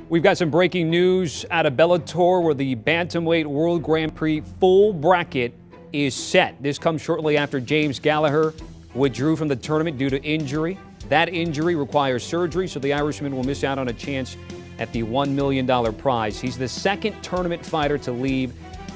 We've got some breaking news out of Bellator where the Bantamweight World Grand Prix full bracket is set. This comes shortly after James Gallagher withdrew from the tournament due to injury. That injury requires surgery, so the Irishman will miss out on a chance at the $1 million prize. He's the second tournament fighter to leave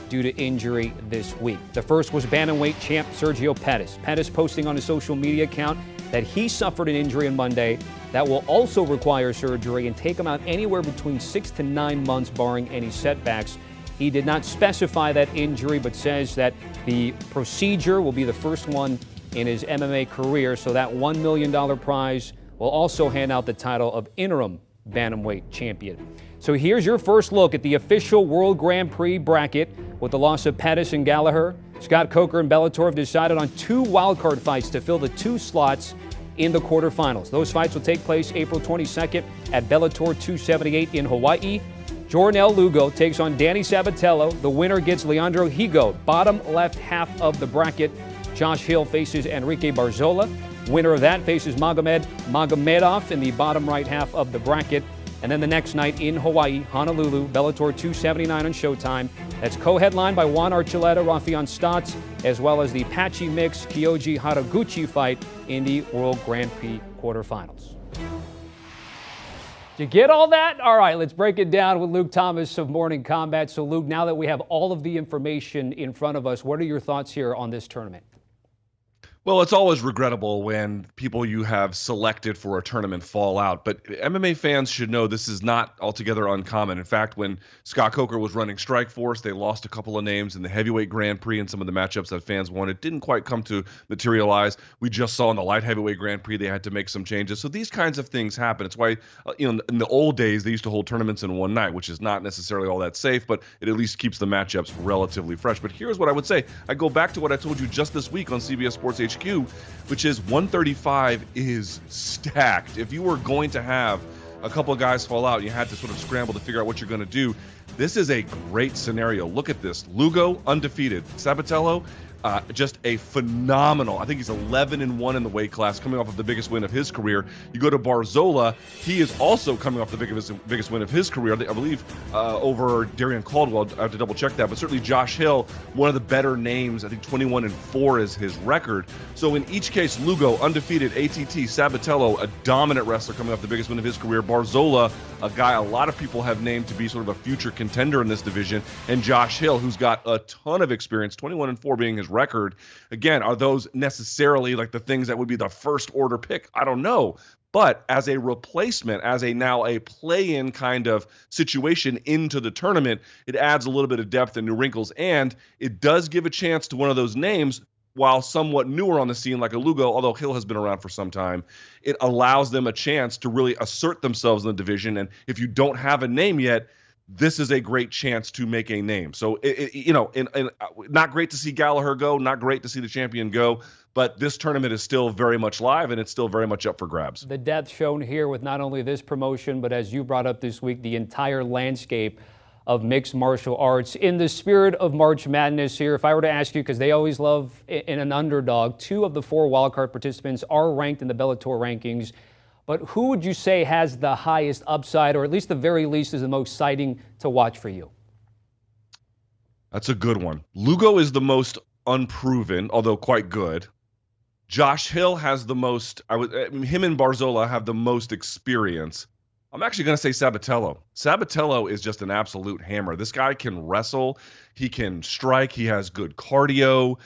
due to injury this week. The first was Bantamweight champ Sergio Pettis. Pettis posting on his social media account that he suffered an injury on Monday that will also require surgery and take him out anywhere between 6 to 9 months barring any setbacks. He did not specify that injury, but says that the procedure will be the first one in his MMA career, so that $1 million prize will also hand out the title of interim Bantamweight champion. So here's your first look at the official World Grand Prix bracket. With the loss of Pettis and Gallagher, Scott Coker and Bellator have decided on 2 wildcard fights to fill the 2 slots in the quarterfinals. Those fights will take place April 22nd at Bellator 278 in Hawaii. Jornel Lugo takes on Danny Sabatello. The winner gets Leandro Higo, bottom left half of the bracket. Josh Hill faces Enrique Barzola. Winner of that faces Magomed Magomedov in the bottom right half of the bracket. And then the next night in Hawaii, Honolulu, Bellator 279 on Showtime. That's co-headlined by Juan Archuleta, Rafion Stotts, as well as the Patchy Mix Kyoji Haraguchi fight in the World Grand Prix quarterfinals. Did you get all that? All right, let's break it down with Luke Thomas of Morning Combat. So Luke, now that we have all of the information in front of us, what are your thoughts here on this tournament? Well, it's always regrettable when people you have selected for a tournament fall out, but MMA fans should know this is not altogether uncommon. In fact, when Scott Coker was running Strikeforce, they lost a couple of names in the heavyweight Grand Prix and some of the matchups that fans wanted didn't quite come to materialize. We just saw in the light heavyweight Grand Prix they had to make some changes. So these kinds of things happen. It's why, in the old days, they used to hold tournaments in one night, which is not necessarily all that safe, but it at least keeps the matchups relatively fresh. But here's what I would say. I go back to what I told you just this week on CBS Sports HQ, which is 135 is stacked. If you were going to have a couple of guys fall out, you had to sort of scramble to figure out what you're going to do. This is a great scenario. Look at this. Lugo, undefeated. Sabatello, just a phenomenal. I think he's 11-1 in the weight class, coming off of the biggest win of his career. You go to Barzola, he is also coming off the biggest win of his career, I believe, over Darian Caldwell. I have to double check that, but certainly Josh Hill, one of the better names. I think 21-4 is his record. So in each case, Lugo, undefeated, ATT, Sabatello, a dominant wrestler coming off the biggest win of his career. Barzola, a guy a lot of people have named to be sort of a future contender in this division, and Josh Hill, who's got a ton of experience, 21-4 being his record. Again, are those necessarily like the things that would be the first order pick? I don't know. But as a replacement, as now a play-in kind of situation into the tournament, it adds a little bit of depth and new wrinkles, and it does give a chance to one of those names, while somewhat newer on the scene like a Lugo, although Hill has been around for some time. It allows them a chance to really assert themselves in the division, and if you don't have a name yet, this is a great chance to make a name. So, not great to see Gallagher go, not great to see the champion go, but this tournament is still very much live, and it's still very much up for grabs. The depth shown here with not only this promotion, but as you brought up this week, the entire landscape of mixed martial arts. In the spirit of March Madness here, if I were to ask you, because they always love in an underdog, 2 of the 4 wildcard participants are ranked in the Bellator rankings. But who would you say has the highest upside, or at least the very least is the most exciting to watch for you? That's a good one. Lugo is the most unproven, although quite good. Josh Hill has the most, him and Barzola have the most experience. I'm actually going to say Sabatello. Sabatello is just an absolute hammer. This guy can wrestle. He can strike. He has good cardio.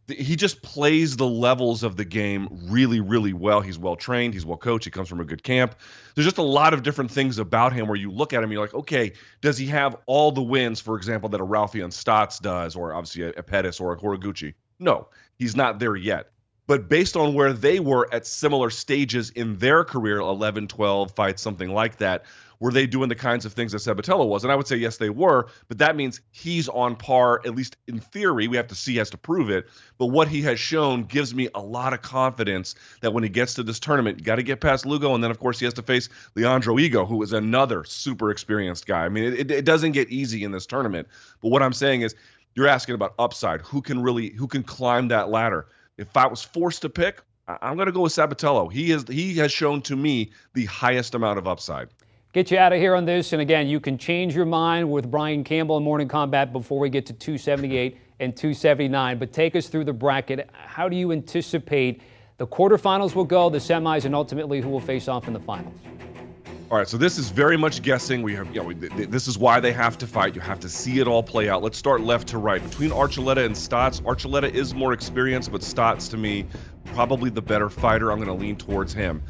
He just plays the levels of the game really, really well. He's well trained. He's well coached. He comes from a good camp. There's just a lot of different things about him where you look at him, you're like, okay, does he have all the wins, for example, that a Rafion Stotts does, or obviously a Pettis or a Haraguchi? No, he's not there yet. But based on where they were at similar stages in their career, 11, 12 fights, something like that, were they doing the kinds of things that Sabatello was? And I would say, yes, they were. But that means he's on par, at least in theory. We have to see, he has to prove it. But what he has shown gives me a lot of confidence that when he gets to this tournament, you got to get past Lugo. And then, of course, he has to face Leandro Higo, who is another super experienced guy. I mean, it doesn't get easy in this tournament. But what I'm saying is, you're asking about upside. Who can climb that ladder? If I was forced to pick, I'm going to go with Sabatello. He has shown to me the highest amount of upside. get you out of here on this. And again, you can change your mind with Brian Campbell in Morning Combat before we get to 278 and 279. But take us through the bracket. How do you anticipate the quarterfinals will go, the semis, and ultimately who will face off in the finals? All right, so this is very much guessing. We have, this is why they have to fight. You have to see it all play out. Let's start left to right. Between Archuleta and Stotts, Archuleta is more experienced, but Stotts, to me, probably the better fighter. I'm going to lean towards him.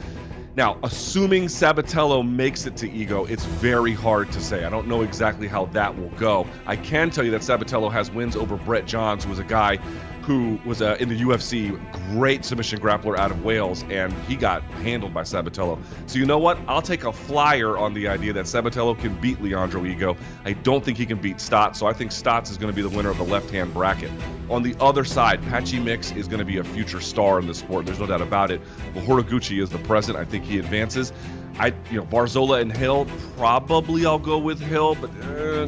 Now, assuming Sabatello makes it to Ego, it's very hard to say. I don't know exactly how that will go. I can tell you that Sabatello has wins over Brett Johns, who was a guy who was in the UFC, great submission grappler out of Wales, and he got handled by Sabatello. So you know what? I'll take a flyer on the idea that Sabatello can beat Leandro Ego. I don't think he can beat Stotts, so I think Stotts is going to be the winner of the left-hand bracket. On the other side, Patchy Mix is going to be a future star in the sport. There's no doubt about it. But Horiguchi is the present. I think he advances. Barzola and Hill, probably I'll go with Hill, but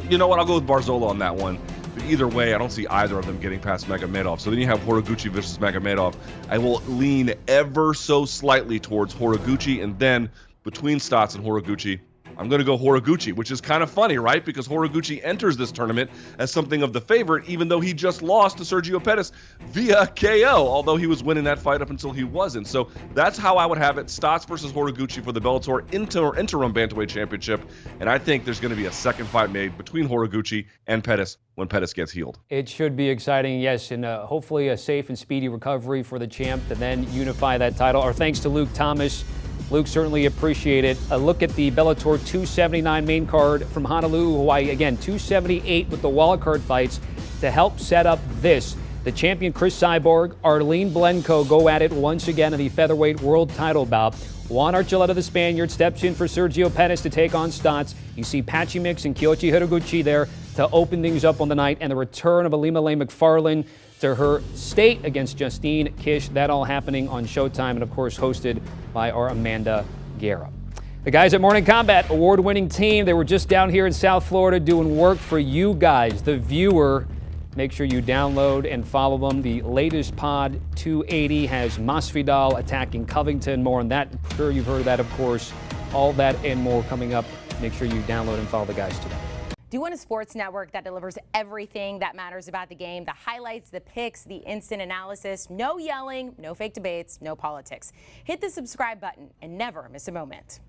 you know what? I'll go with Barzola on that one. But either way, I don't see either of them getting past Magomedov. So then you have Horiguchi versus Magomedov. I will lean ever so slightly towards Horiguchi, and then between Stotts and Horiguchi, I'm going to go Horiguchi, which is kind of funny, right? Because Horiguchi enters this tournament as something of the favorite, even though he just lost to Sergio Pettis via KO, although he was winning that fight up until he wasn't. So that's how I would have it. Stotts versus Horiguchi for the Bellator Interim Bantamweight Championship. And I think there's going to be a second fight made between Horiguchi and Pettis when Pettis gets healed. It should be exciting, yes, and hopefully a safe and speedy recovery for the champ to then unify that title. Our thanks to Luke Thomas. Luke, certainly appreciate it. A look at the Bellator 279 main card from Honolulu, Hawaii. Again, 278 with the wildcard fights to help set up this. The champion Chris Cyborg, Arlene Blencowe go at it once again in the featherweight world title bout. Juan Archuleta, the Spaniard, steps in for Sergio Pettis to take on Stotts. You see Patchy Mix and Kyoichi Horiguchi there to open things up on the night, and the return of Alima Lay McFarlane to her state against Justine Kish. That all happening on Showtime, and of course hosted by our Amanda Guerra. The guys at Morning Combat, award-winning team. They were just down here in South Florida doing work for you guys, the viewer. Make sure you download and follow them. The latest pod, 280, has Masvidal attacking Covington. More on that. I'm sure you've heard of that, of course. All that and more coming up. Make sure you download and follow the guys today. Do you want a sports network that delivers everything that matters about the game? The highlights, the picks, the instant analysis. No yelling, no fake debates, no politics. Hit the subscribe button and never miss a moment.